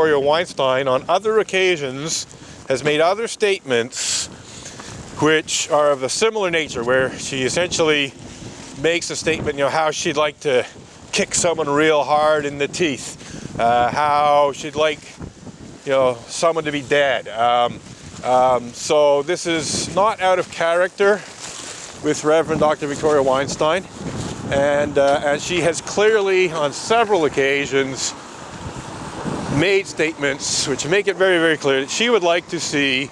Weinstein on other occasions has made other statements which are of a similar nature, where she essentially makes a statement, how she'd like to kick someone real hard in the teeth, how she'd like, someone to be dead. So this is not out of character with Reverend Dr. Victoria Weinstein, and she has clearly, on several occasions, made statements which make it very, very clear that she would like to see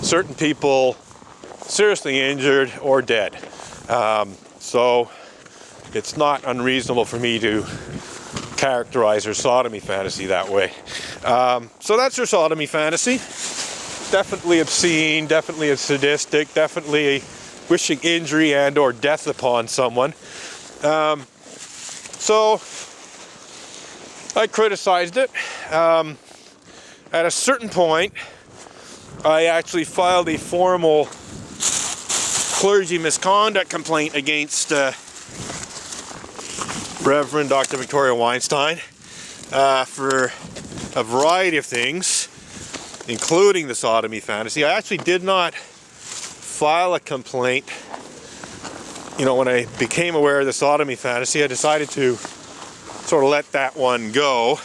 certain people seriously injured or dead. So it's not unreasonable for me to characterize her sodomy fantasy that way. So that's her sodomy fantasy. Definitely obscene, definitely sadistic, definitely wishing injury and or death upon someone. So I criticized it. At a certain point, I actually filed a formal clergy misconduct complaint against Reverend Dr. Victoria Weinstein for a variety of things, including the sodomy fantasy. I actually did not file a complaint. When I became aware of the sodomy fantasy, I decided to sort of let that one go.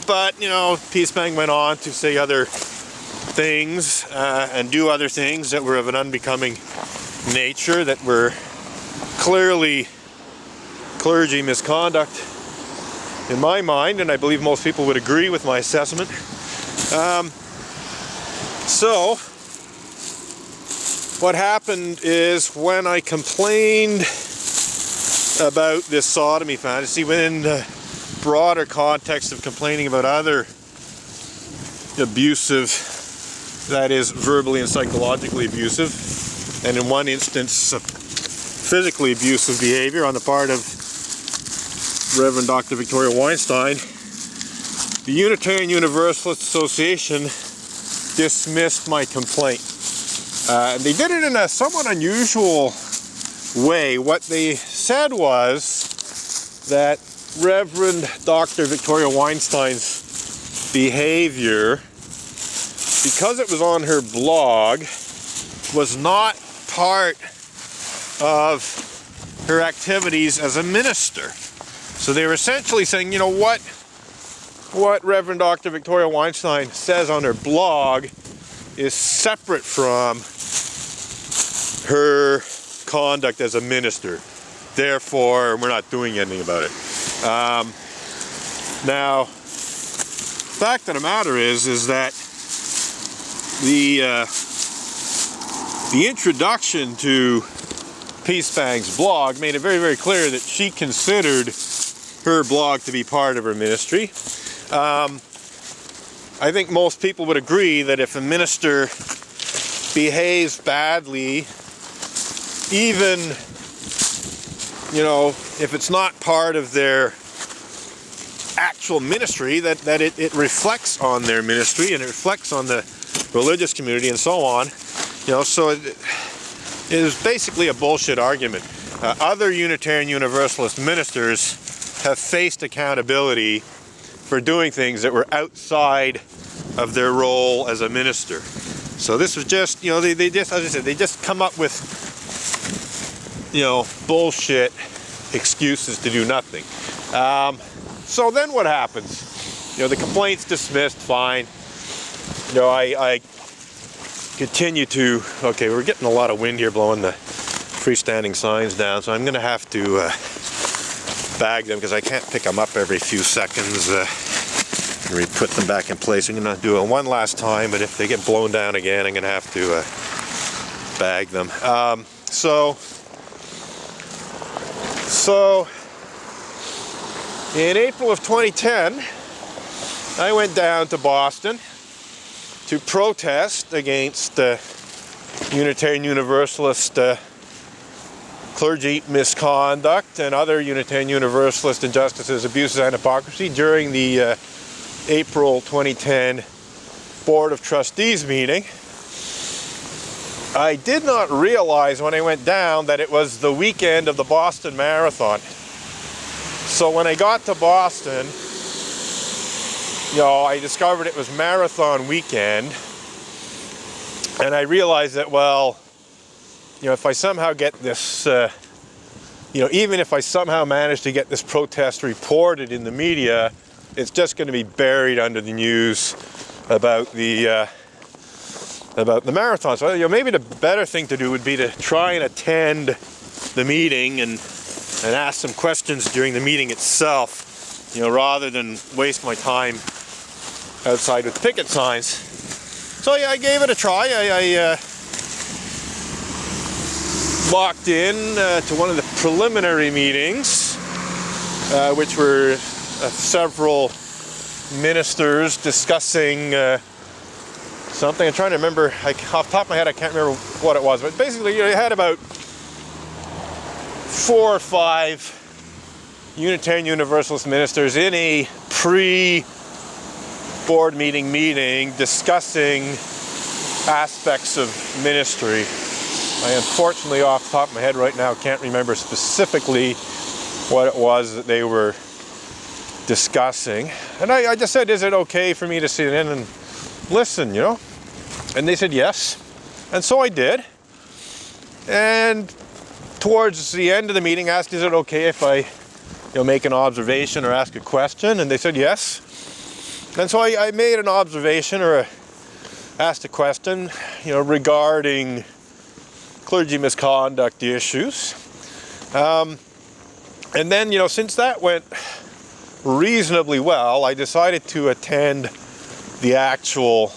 But, Peace Bang went on to say other things and do other things that were of an unbecoming nature, that were clearly clergy misconduct in my mind, and I believe most people would agree with my assessment. So what happened is, when I complained about this sodomy fantasy within the broader context of complaining about other abusive, that is, verbally and psychologically abusive, and in one instance physically abusive behavior on the part of Reverend Dr. Victoria Weinstein, the Unitarian Universalist Association dismissed my complaint. And they did it in a somewhat unusual way. What they said was that Reverend Dr. Victoria Weinstein's behavior, because it was on her blog, was not part of her activities as a minister. So they were essentially saying, what Reverend Dr. Victoria Weinstein says on her blog is separate from her conduct as a minister. Therefore, we're not doing anything about it. Now, the fact of the matter is that the introduction to Peace Bang's blog made it very, very clear that she considered her blog to be part of her ministry. I think most people would agree that if a minister behaves badly, even, if it's not part of their actual ministry, that it reflects on their ministry, and it reflects on the religious community and so on. So it is basically a bullshit argument. Other Unitarian Universalist ministers have faced accountability for doing things that were outside of their role as a minister. So this was just, they just, as I said, they just come up with, bullshit excuses to do nothing. So then what happens? The complaint's dismissed, fine. I continue to, okay, we're getting a lot of wind here blowing the freestanding signs down, so I'm going to have to bag them, because I can't pick them up every few seconds and re-put them back in place. I'm going to do it one last time, but if they get blown down again, I'm going to have to bag them. So in April of 2010, I went down to Boston to protest against Unitarian Universalist clergy misconduct and other Unitarian Universalist injustices, abuses, and hypocrisy during the April 2010 Board of Trustees meeting. I did not realize when I went down that it was the weekend of the Boston Marathon. So when I got to Boston, I discovered it was marathon weekend, and I realized that, well, if I somehow get this, even if I somehow manage to get this protest reported in the media, it's just going to be buried under the news about the marathon. So, maybe the better thing to do would be to try and attend the meeting and ask some questions during the meeting itself, rather than waste my time outside with picket signs. So yeah, I gave it a try. I walked in to one of the preliminary meetings, which were several ministers discussing something. I'm trying to remember, off the top of my head I can't remember what it was, but basically you had about 4 or 5 Unitarian Universalist ministers in a pre-board meeting discussing aspects of ministry. I unfortunately, off the top of my head right now, can't remember specifically what it was that they were discussing. And I just said, is it okay for me to sit in and listen, And they said yes. And so I did. And towards the end of the meeting, asked, is it okay if I make an observation or ask a question? And they said yes. And so I made an observation or asked a question, regarding clergy misconduct issues. And then, since that went reasonably well, I decided to attend the actual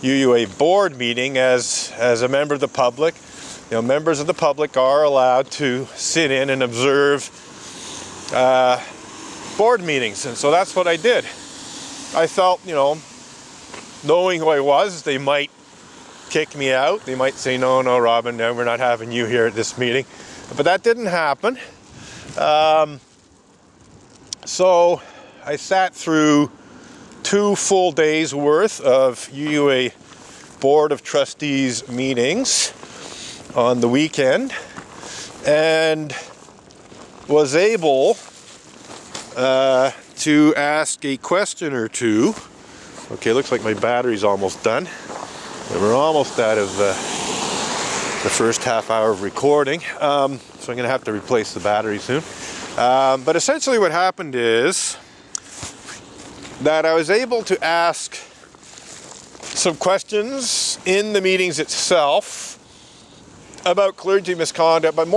UUA board meeting as a member of the public. Members of the public are allowed to sit in and observe board meetings, and so that's what I did. I felt, knowing who I was, they might kick me out. They might say, no, Robin, no, we're not having you here at this meeting. But that didn't happen. So I sat through 2 full days worth of UUA Board of Trustees meetings on the weekend, and was able to ask a question or two. Okay, looks like my battery's almost done. And we're almost out of the first half hour of recording, so I'm going to have to replace the battery soon. But essentially what happened is that I was able to ask some questions in the meetings itself about clergy misconduct, but